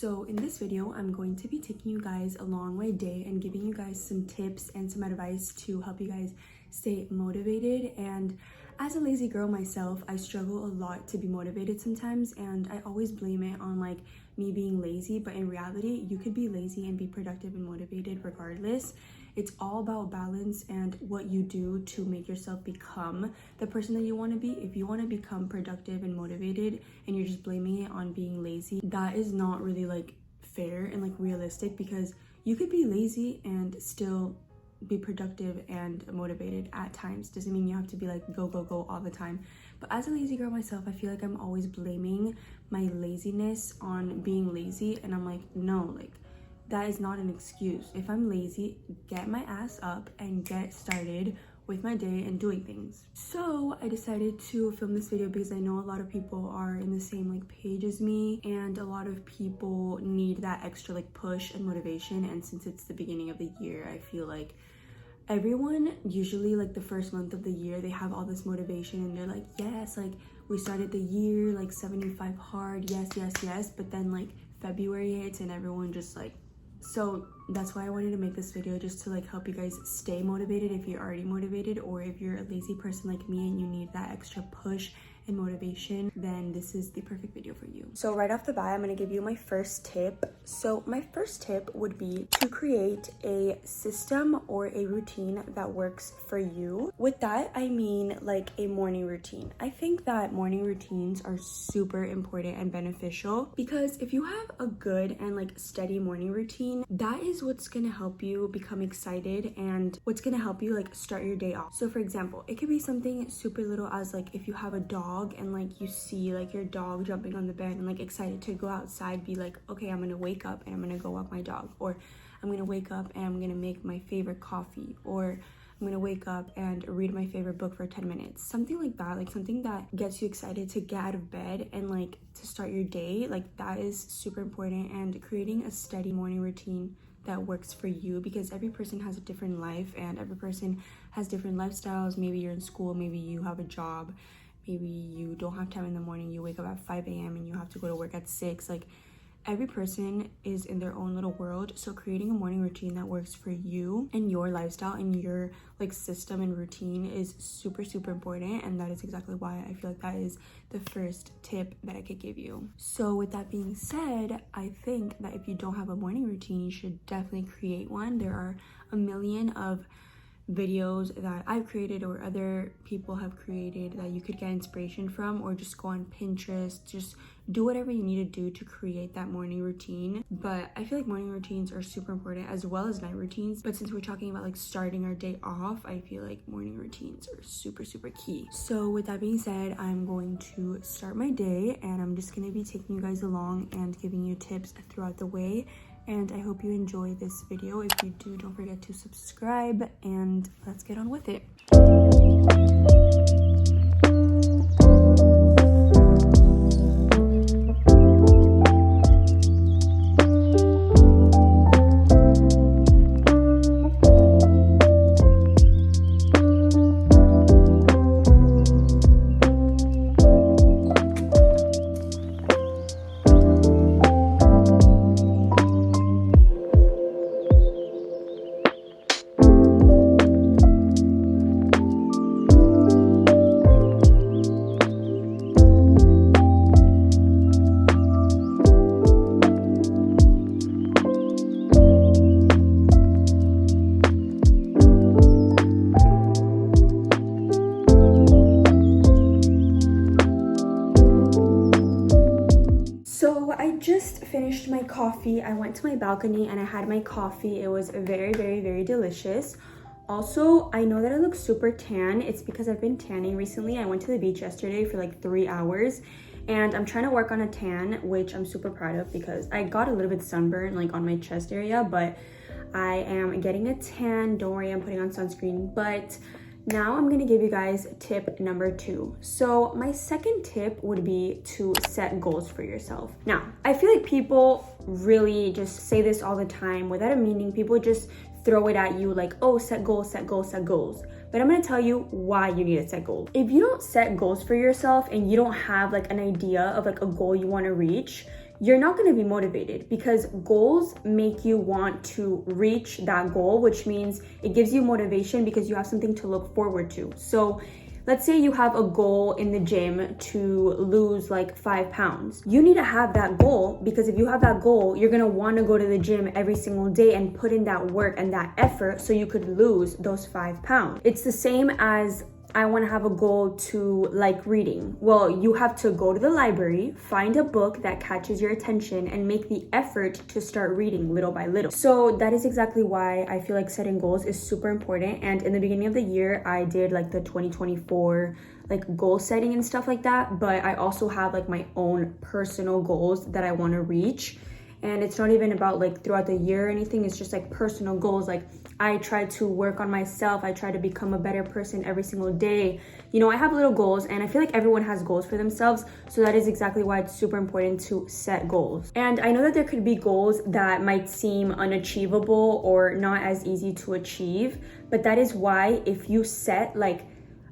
So in this video, I'm going to be taking you guys along my day and giving you guys some tips and some advice to help you guys stay motivated. And as a lazy girl myself, I struggle a lot to be motivated sometimes, and I always blame it on like me being lazy, but in reality, you could be lazy and be productive and motivated regardless. It's all about balance and what you do to make yourself become the person that you want to be. If you want to become productive and motivated and you're just blaming it on being lazy, that is not really like fair and like realistic, because you could be lazy and still be productive and motivated at times. Doesn't mean you have to be like go all the time. But as a lazy girl myself, I feel like I'm always blaming my laziness on being lazy, and I'm like, no, like that is not an excuse. If I'm lazy, get my ass up and get started with my day and doing things. So I decided to film this video because I know a lot of people are in the same like page as me, and a lot of people need that extra like push and motivation. And since it's the beginning of the year, I feel like everyone usually like the first month of the year, they have all this motivation and they're like, yes, like we started the year like 75 hard, yes. But then like February hits and everyone just like, so that's why I wanted to make this video, just to like help you guys stay motivated if you're already motivated, or if you're a lazy person like me and you need that extra push and motivation, then this is the perfect video for you. So right off the bat, I'm going to give you my first tip. So my first tip would be to create a system or a routine that works for you. With that, I mean like a morning routine. I think that morning routines are super important and beneficial, because if you have a good and like steady morning routine, that is what's going to help you become excited and what's going to help you like start your day off. So for example, it could be something super little as like if you have a dog and like you see like your dog jumping on the bed and like excited to go outside, be like, okay, I'm gonna wake up and I'm gonna go walk my dog, or I'm gonna wake up and I'm gonna make my favorite coffee, or I'm gonna wake up and read my favorite book for 10 minutes. Something like that, like something that gets you excited to get out of bed and like to start your day. Like that is super important. And creating a steady morning routine that works for you, because every person has a different life and every person has different lifestyles. Maybe you're in school, maybe you have a job, maybe you don't have time in the morning, you wake up at 5 a.m. and you have to go to work at 6. Like every person is in their own little world. So creating a morning routine that works for you and your lifestyle and your like system and routine is super important. And that is exactly why I feel like that is the first tip that I could give you. So with that being said, I think that if you don't have a morning routine, you should definitely create one. There are a million of videos that I've created or other people have created that you could get inspiration from, or just go on Pinterest. Just do whatever you need to do to create that morning routine. But I feel like morning routines are super important as well as night routines, but since we're talking about like starting our day off, I feel like morning routines are super key. So with that being said, I'm going to start my day, and I'm just going to be taking you guys along and giving you tips throughout the way. And I hope you enjoy this video. If you do, don't forget to subscribe, and let's get on with it. Just finished my coffee. I went to my balcony and I had my coffee. It was very delicious. Also, I know that I look super tan. It's because I've been tanning recently. I went to the beach yesterday for like 3 hours, and I'm trying to work on a tan, which I'm super proud of, because I got a little bit sunburned like on my chest area, but I am getting a tan. Don't worry, I'm putting on sunscreen. But now I'm gonna give you guys tip number 2. So my second tip would be to set goals for yourself. Now, I feel like people really just say this all the time without a meaning. People just throw it at you like, oh, set goals. But I'm gonna tell you why you need to set goals. If you don't set goals for yourself and you don't have like an idea of like a goal you wanna reach, you're not going to be motivated, because goals make you want to reach that goal, which means it gives you motivation because you have something to look forward to. So let's say you have a goal in the gym to lose like 5 pounds. You need to have that goal, because if you have that goal, you're gonna wanna go to the gym every single day and put in that work and that effort so you could lose those 5 pounds. It's the same as I want to have a goal to like reading. Well, you have to go to the library, find a book that catches your attention, and make the effort to start reading little by little. So that is exactly why I feel like setting goals is super important. And in the beginning of the year, I did like the 2024 like goal setting and stuff like that. But I also have like my own personal goals that I want to reach. And it's not even about like throughout the year or anything. It's just like personal goals. Like I try to work on myself. I try to become a better person every single day. You know, I have little goals, and I feel like everyone has goals for themselves. So that is exactly why it's super important to set goals. And I know that there could be goals that might seem unachievable or not as easy to achieve. But that is why if you set like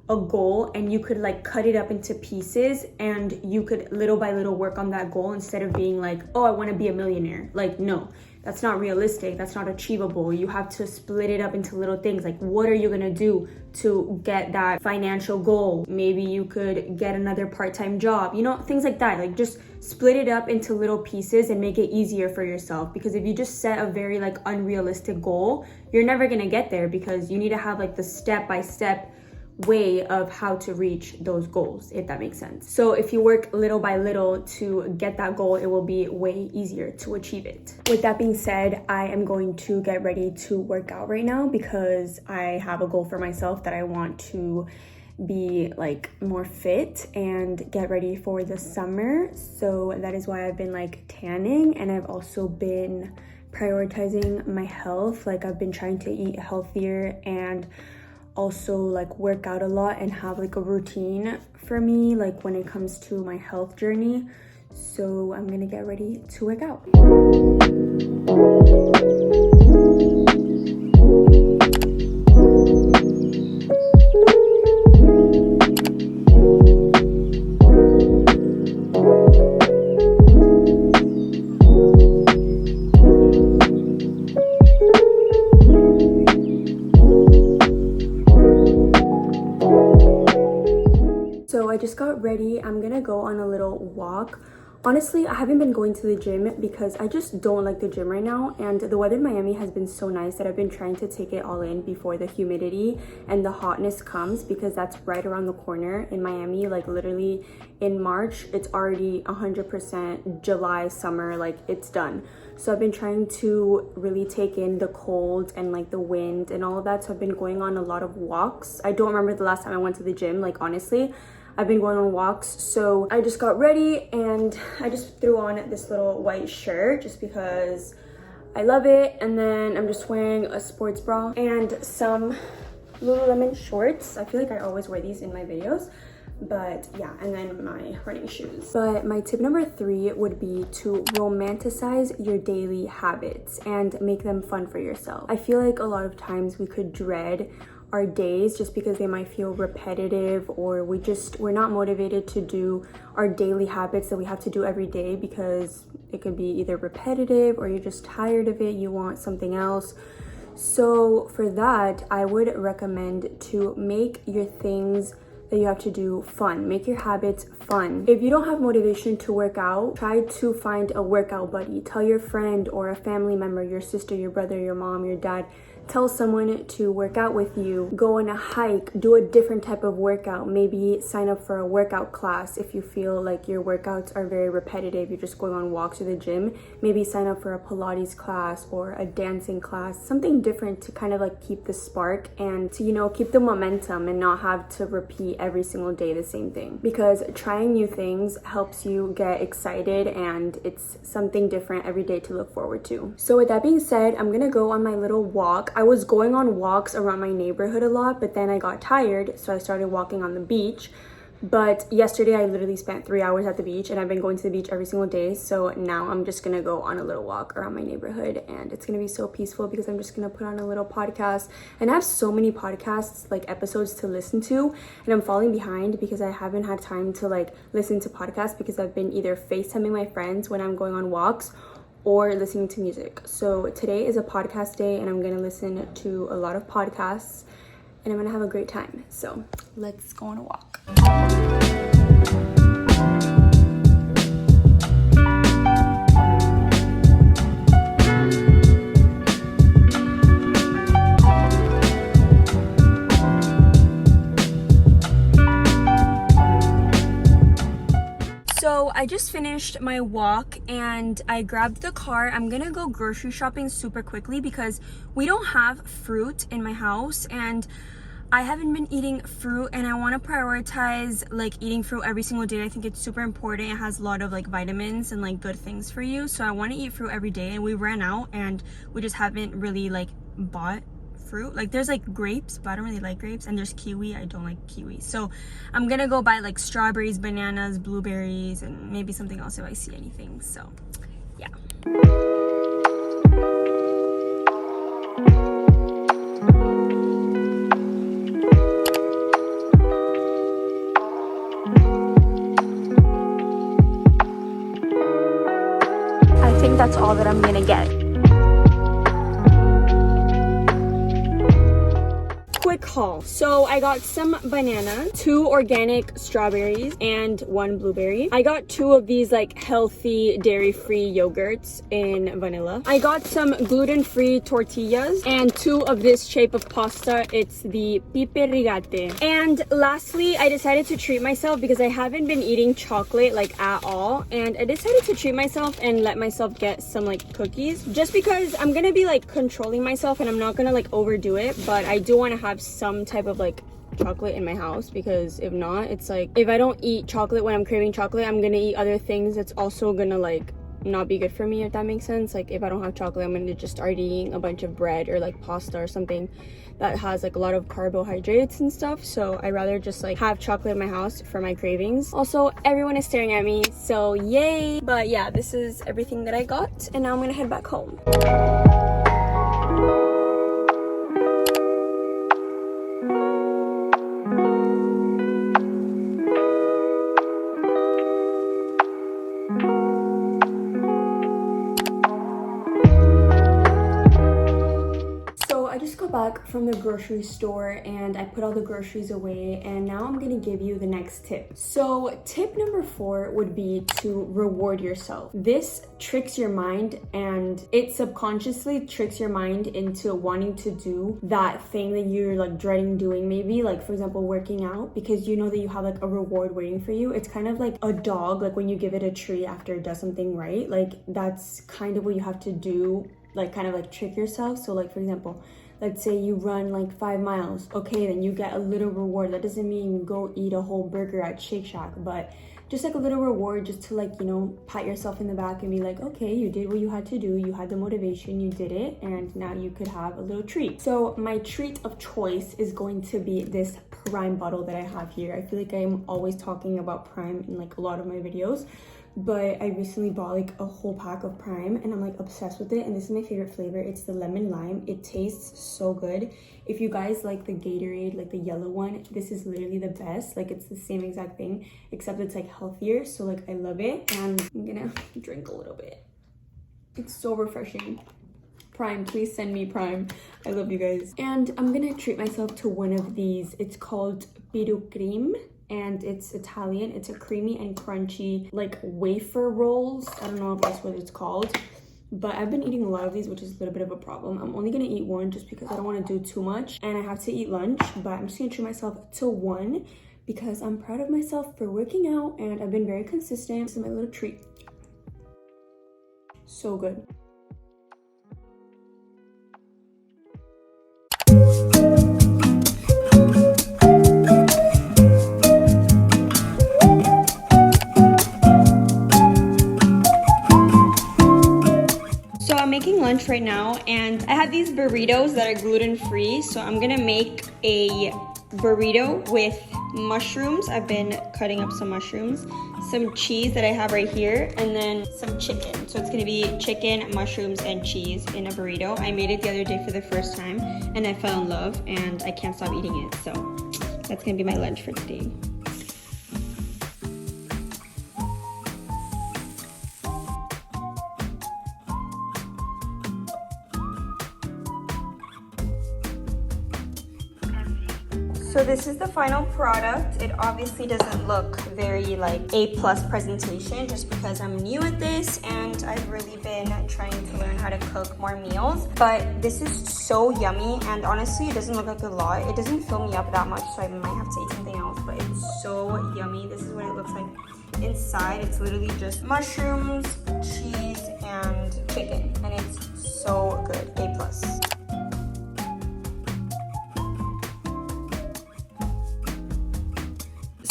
a goal and you could like cut it up into pieces, and you could little by little work on that goal, instead of being like, oh, I want to be a millionaire. Like, no, that's not realistic. That's not achievable. You have to split it up into little things. Like, what are you going to do to get that financial goal? Maybe you could get another part-time job, you know, things like that. Like, just split it up into little pieces and make it easier for yourself. Because if you just set a very like unrealistic goal, you're never going to get there, because you need to have like the step-by-step way of how to reach those goals, if that makes sense. So if you work little by little to get that goal, it will be way easier to achieve it. With that being said, I am going to get ready to work out right now, because I have a goal for myself that I want to be like more fit and get ready for the summer. So that is why I've been like tanning, and I've also been prioritizing my health. Like, I've been trying to eat healthier and also like work out a lot and have like a routine for me, like when it comes to my health journey. So I'm gonna get ready to work out. So I just got ready. I'm gonna go on a little walk. Honestly, I haven't been going to the gym because I just don't like the gym right now, and the weather in Miami has been so nice that I've been trying to take it all in before the humidity and the hotness comes, because that's right around the corner in Miami. Like, literally in March, it's already 100% July, summer, like it's done. So I've been trying to really take in the cold and like the wind and all of that. So I've been going on a lot of walks. I don't remember the last time I went to the gym, like honestly. I've been going on walks. So I just got ready and I just threw on this little white shirt just because I love it. And then I'm just wearing a sports bra and some Lululemon shorts. I feel like I always wear these in my videos. But yeah, and then my running shoes. But my tip number 3 would be to romanticize your daily habits and make them fun for yourself. I feel like a lot of times we could dread our days just because they might feel repetitive, or we're not motivated to do our daily habits that we have to do every day because it could be either repetitive or you're just tired of it, you want something else. So for that, I would recommend to make your things that you have to do fun. Make your habits fun. If you don't have motivation to work out, try to find a workout buddy. Tell your friend or a family member, your sister, your brother, your mom, your dad, tell someone to work out with you. Go on a hike, do a different type of workout. Maybe sign up for a workout class if you feel like your workouts are very repetitive. You're just going on walks to the gym. Maybe sign up for a Pilates class or a dancing class, something different to kind of like keep the spark and to, you know, keep the momentum and not have to repeat every single day the same thing. Because trying new things helps you get excited and it's something different every day to look forward to. So with that being said, I'm gonna go on my little walk. I was going on walks around my neighborhood a lot, but then I got tired, so I started walking on the beach. But yesterday I literally spent 3 hours at the beach, and I've been going to the beach every single day. So now I'm just gonna go on a little walk around my neighborhood, and it's gonna be so peaceful because I'm just gonna put on a little podcast. And I have so many podcasts, like episodes to listen to, and I'm falling behind because I haven't had time to like listen to podcasts because I've been either FaceTiming my friends when I'm going on walks or listening to music. So today is a podcast day, and I'm gonna listen to a lot of podcasts, and I'm gonna have a great time. So let's go on a walk. So I just finished my walk and I grabbed the car. I'm gonna go grocery shopping super quickly because we don't have fruit in my house, and I haven't been eating fruit, and I want to prioritize like eating fruit every single day. I think it's super important. It has a lot of like vitamins and like good things for you. So I want to eat fruit every day, and we ran out and we just haven't really like bought fruit. Like there's like grapes, but I don't really like grapes, and there's kiwi. I don't like kiwi. So I'm gonna go buy like strawberries, bananas, blueberries, and maybe something else if I see anything. So yeah. I think that's all that I'm gonna get. Quick haul. So I got some banana, 2 organic strawberries, and 1 blueberry. I got 2 of these like healthy dairy-free yogurts in vanilla. I got some gluten-free tortillas and 2 of this shape of pasta. It's the pipe rigate. And lastly, I decided to treat myself because I haven't been eating chocolate like at all, and I decided to treat myself and let myself get some like cookies, just because I'm gonna be like controlling myself and I'm not gonna like overdo it, but I do want to have some type of like chocolate in my house, because if not, it's like if I don't eat chocolate when I'm craving chocolate, I'm gonna eat other things that's also gonna like not be good for me, if that makes sense. Like if I don't have chocolate, I'm gonna just start eating a bunch of bread or like pasta or something that has like a lot of carbohydrates and stuff. So I rather just like have chocolate in my house for my cravings. Also, everyone is staring at me, so yay. But yeah, this is everything that I got, and now I'm gonna head back home. Back from the grocery store, and I put all the groceries away, and now I'm gonna give you the next tip. So tip number 4 would be to reward yourself. This tricks your mind, and it subconsciously tricks your mind into wanting to do that thing that you're like dreading doing, maybe like for example working out, because you know that you have like a reward waiting for you. It's kind of like a dog, like when you give it a treat after it does something right. Like that's kind of what you have to do, like kind of like trick yourself. So like for example, let's say you run like 5 miles. Okay, then you get a little reward. That doesn't mean go eat a whole burger at Shake Shack, but just like a little reward, just to like, you know, pat yourself in the back and be like, okay, you did what you had to do. You had the motivation, you did it, and now you could have a little treat. So my treat of choice is going to be this Prime bottle that I have here. I feel like I'm always talking about Prime in like a lot of my videos, but I recently bought like a whole pack of Prime, and I'm like obsessed with it, and this is my favorite flavor. It's the lemon lime. It tastes so good. If you guys like the Gatorade, like the yellow one, this is literally the best. Like it's the same exact thing, except it's like healthier, so like I love it, and I'm gonna drink a little bit. It's so refreshing. Prime, please send me Prime. I love you guys. And I'm gonna treat myself to one of these. It's called Piru Cream, and it's Italian. It's a creamy and crunchy like wafer rolls. I don't know if that's what it's called, but I've been eating a lot of these, which is a little bit of a problem. I'm only gonna eat one just because I don't want to do too much, and I have to eat lunch, but I'm just gonna treat myself to one because I'm proud of myself for working out, and I've been very consistent. This is my little treat. So good. Making lunch right now, and I have these burritos that are gluten-free, so I'm gonna make a burrito with mushrooms. I've been cutting up some mushrooms, some cheese that I have right here, and then some chicken. So it's gonna be chicken, mushrooms, and cheese in a burrito. I made it the other day for the first time and I fell in love and I can't stop eating it. So that's gonna be my lunch for today. So this is the final product. It obviously doesn't look very like A+ presentation just because I'm new at this and I've really been trying to learn how to cook more meals. But this is so yummy and honestly it doesn't look like a lot. It doesn't fill me up that much, so I might have to eat something else, but it's so yummy. This is what it looks like inside. It's literally just mushrooms, cheese, and chicken, and it's so good. A+.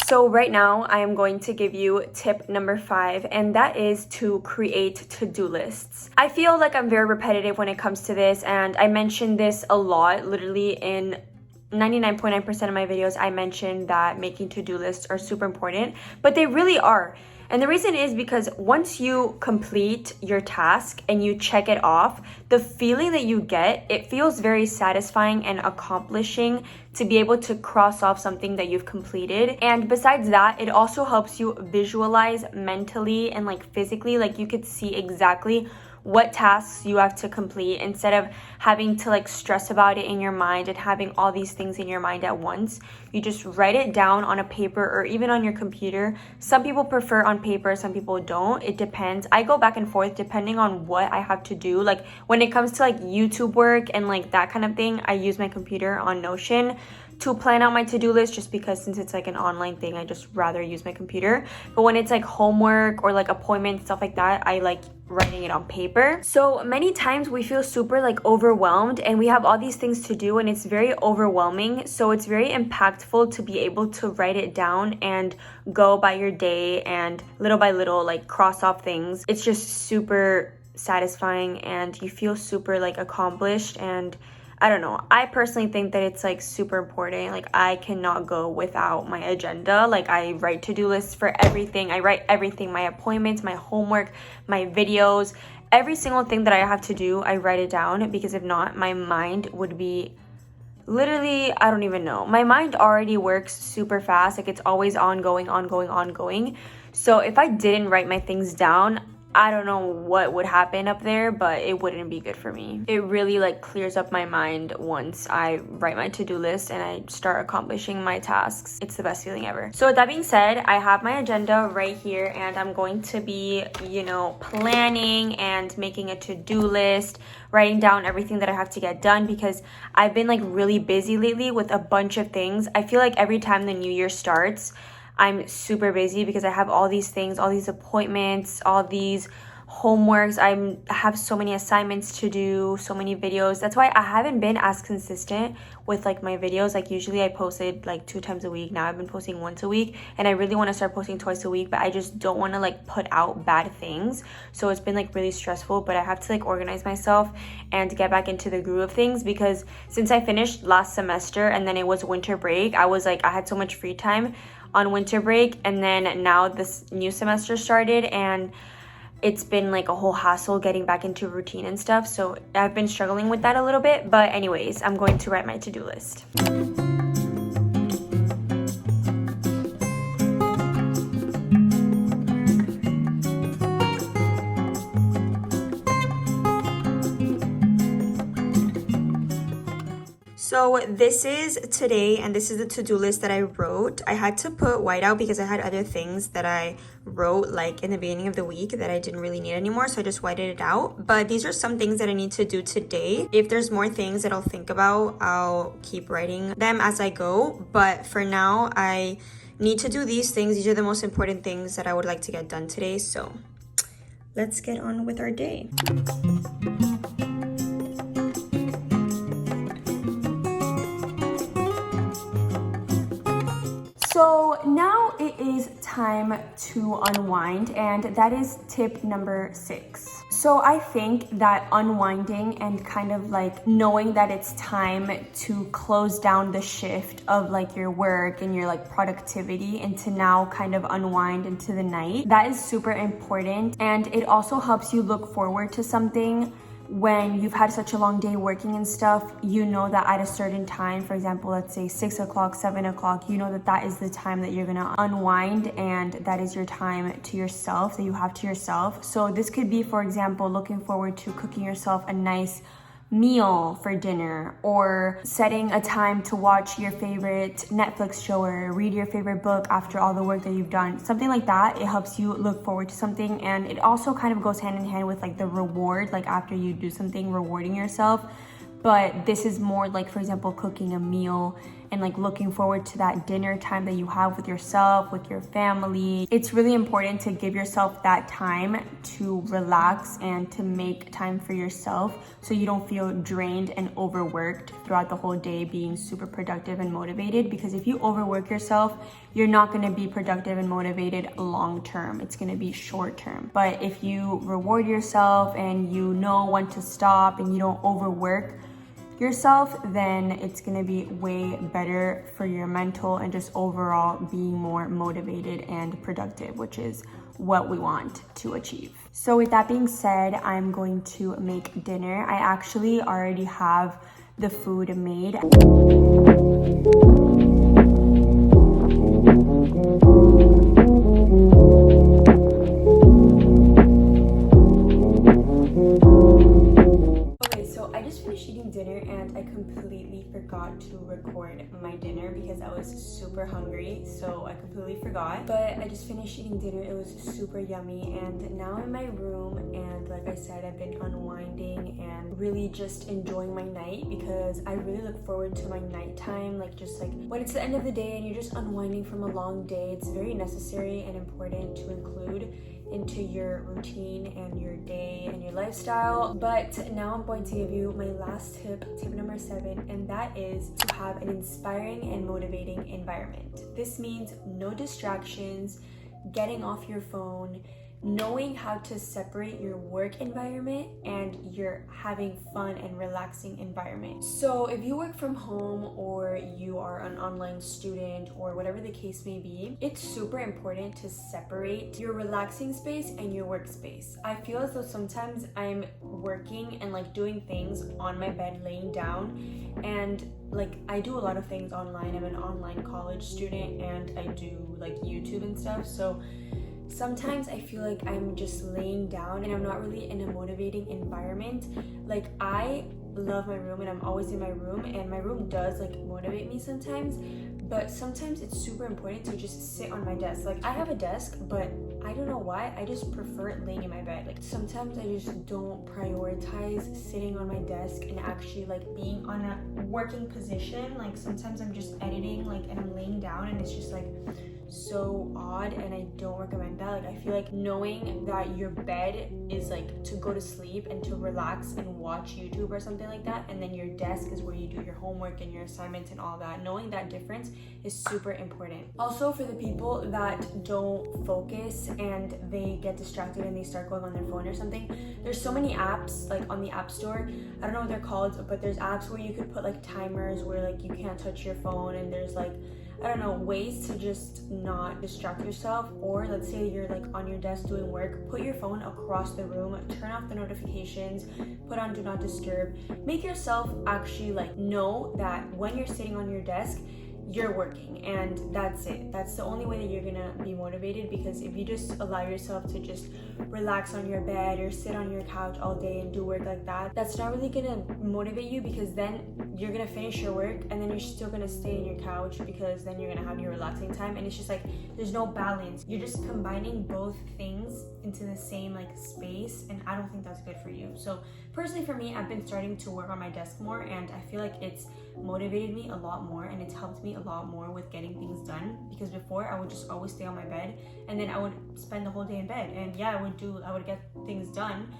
So right now I am going to give you tip number 5, and that is to create to-do lists. I feel like I'm very repetitive when it comes to this, and I mention this a lot. Literally in 99.9% of my videos I mention that making to-do lists are super important, but they really are. And the reason is because once you complete your task and you check it off, the feeling that you get, it feels very satisfying and accomplishing to be able to cross off something that you've completed. And besides that, it also helps you visualize mentally and like physically, like you could see exactly what tasks you have to complete instead of having to like stress about it in your mind and having all these things in your mind at once. You just write it down on a paper or even on your computer. Some people prefer on paper, some people don't. It depends. I go back and forth depending on what I have to do. Like when it comes to like YouTube work and like that kind of thing, I use my computer on Notion to plan out my to-do list, just because since it's like an online thing, I just rather use my computer. But when it's like homework or like appointments, stuff like that, I like writing it on paper. So many times we feel super like overwhelmed and we have all these things to do and it's very overwhelming. So it's very impactful to be able to write it down and go by your day and little by little like cross off things. It's just super satisfying and you feel super like accomplished. And I don't know, I personally think that it's like super important. Like I cannot go without my agenda. Like I write to-do lists for everything. I write everything, my appointments, my homework, my videos, every single thing that I have to do, I write it down, because if not, my mind would be literally, I don't even know. My mind already works super fast. Like it's always ongoing. So if I didn't write my things down, I don't know what would happen up there, but it wouldn't be good for me. It really like clears up my mind once I write my to-do list and I start accomplishing my tasks. It's the best feeling ever. So with that being said, I have my agenda right here and I'm going to be, you know, planning and making a to-do list, writing down everything that I have to get done, because I've been like really busy lately with a bunch of things. I feel like every time the new year starts, I'm super busy because I have all these things, all these appointments, all these homeworks. I have so many assignments to do, so many videos. That's why I haven't been as consistent with like my videos. Like usually I posted like 2 times a week. Now I've been posting once a week and I really want to start posting twice a week, but I just don't want to like put out bad things. So it's been like really stressful, but I have to like organize myself and get back into the groove of things, because since I finished last semester and then it was winter break, I was like, I had so much free time on winter break, and then now this new semester started and it's been like a whole hassle getting back into routine and stuff. So I've been struggling with that a little bit, but anyways, I'm going to write my to-do list. So this is today, and this is the to-do list that I wrote. I had to put white out because I had other things that I wrote like in the beginning of the week that I didn't really need anymore, so I just whited it out. But these are some things that I need to do today. If there's more things that I'll think about, I'll keep writing them as I go. But for now, I need to do these things. These are the most important things that I would like to get done today. So let's get on with our day. So now it is time to unwind, and that is tip number 6. So I think that unwinding and kind of like knowing that it's time to close down the shift of like your work and your like productivity and to now kind of unwind into the night, that is super important. And it also helps you look forward to something. When you've had such a long day working and stuff, you know that at a certain time, for example, let's say 6 o'clock, 7 o'clock, you know that that is the time that you're gonna unwind, and that is your time to yourself, that you have to yourself. So this could be, for example, looking forward to cooking yourself a nice meal for dinner, or setting a time to watch your favorite Netflix show or read your favorite book after all the work that you've done. Something like that. It helps you look forward to something, and it also kind of goes hand in hand with like the reward, like after you do something, rewarding yourself. But this is more like, for example, cooking a meal and like looking forward to that dinner time that you have with yourself, with your family. It's really important to give yourself that time to relax and to make time for yourself so you don't feel drained and overworked throughout the whole day being super productive and motivated. Because if you overwork yourself, you're not going to be productive and motivated long term. It's going to be short term. But if you reward yourself and you know when to stop and you don't overwork yourself, then it's gonna be way better for your mental and just overall being more motivated and productive, which is what we want to achieve. So with that being said, I'm going to make dinner. I actually already have the food made. Forgot to record my dinner because I was super hungry, so I completely forgot. But I just finished eating dinner. It was super yummy, and now I'm in my room, and like I said, I've been unwinding and really just enjoying my night, because I really look forward to my nighttime. Like just like when it's the end of the day and you're just unwinding from a long day, it's very necessary and important to include into your routine and your day and your lifestyle. But now I'm going to give you my last tip number 7, and that is to have an inspiring and motivating environment. This means no distractions, getting off your phone, knowing how to separate your work environment and your having fun and relaxing environment. So if you work from home or you are an online student or whatever the case may be, it's super important to separate your relaxing space and your workspace. I feel as though sometimes I'm working and like doing things on my bed laying down, and like I do a lot of things online. I'm an online college student and I do like YouTube and stuff, so sometimes I feel like I'm just laying down and I'm not really in a motivating environment. Like I love my room and I'm always in my room, and my room does like motivate me sometimes, but sometimes it's super important to just sit on my desk. Like I have a desk, but I don't know why, I just prefer laying in my bed. Like sometimes I just don't prioritize sitting on my desk and actually like being on a working position. Like sometimes I'm just editing like and I'm laying down and it's just like so odd, and I don't recommend that. Like I feel like knowing that your bed is like to go to sleep and to relax and watch YouTube or something like that, and then your desk is where you do your homework and your assignments and all that, knowing that difference is super important. Also, for the people that don't focus and they get distracted and they start going on their phone or something, there's so many apps like on the App Store. I don't know what they're called, but there's apps where you could put like timers where like you can't touch your phone, and there's like, I don't know, ways to just not distract yourself. Or let's say you're like on your desk doing work, put your phone across the room, turn off the notifications, put on do not disturb. Make yourself actually like know that when you're sitting on your desk, you're working, and that's it. That's the only way that you're gonna be motivated, because if you just allow yourself to just relax on your bed or sit on your couch all day and do work like that, that's not really gonna motivate you, because then you're gonna finish your work and then you're still gonna stay in your couch, because then you're gonna have your relaxing time, and it's just like there's no balance. You're just combining both things into the same like space, and I don't think that's good for you. So personally for me, I've been starting to work on my desk more, and I feel like it's motivated me a lot more, and it's helped me a lot more with getting things done, because before I would just always stay on my bed and then I would spend the whole day in bed, and yeah, I would get things done,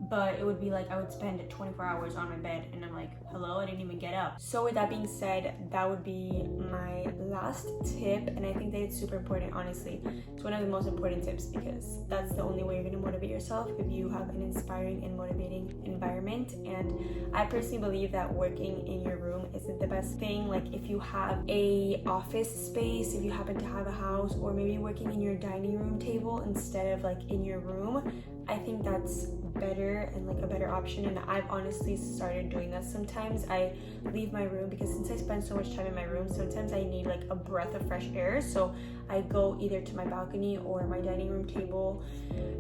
but it would be like I would spend 24 hours on my bed and I'm like, hello, I didn't even get up. So with that being said, that would be my last tip, and I think that it's super important. Honestly, it's one of the most important tips because that's the only way you're going to motivate yourself, if you have an inspiring and motivating environment. And I personally believe that working in your room isn't the best thing. Like if you have a office space, if you happen to have a house, or maybe working in your dining room table instead of like in your room, I think that's better and like a better option. And I've honestly started doing that. Sometimes I leave my room because since I spend so much time in my room, sometimes I need like a breath of fresh air, so I go either to my balcony or my dining room table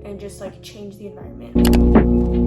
and just like change the environment.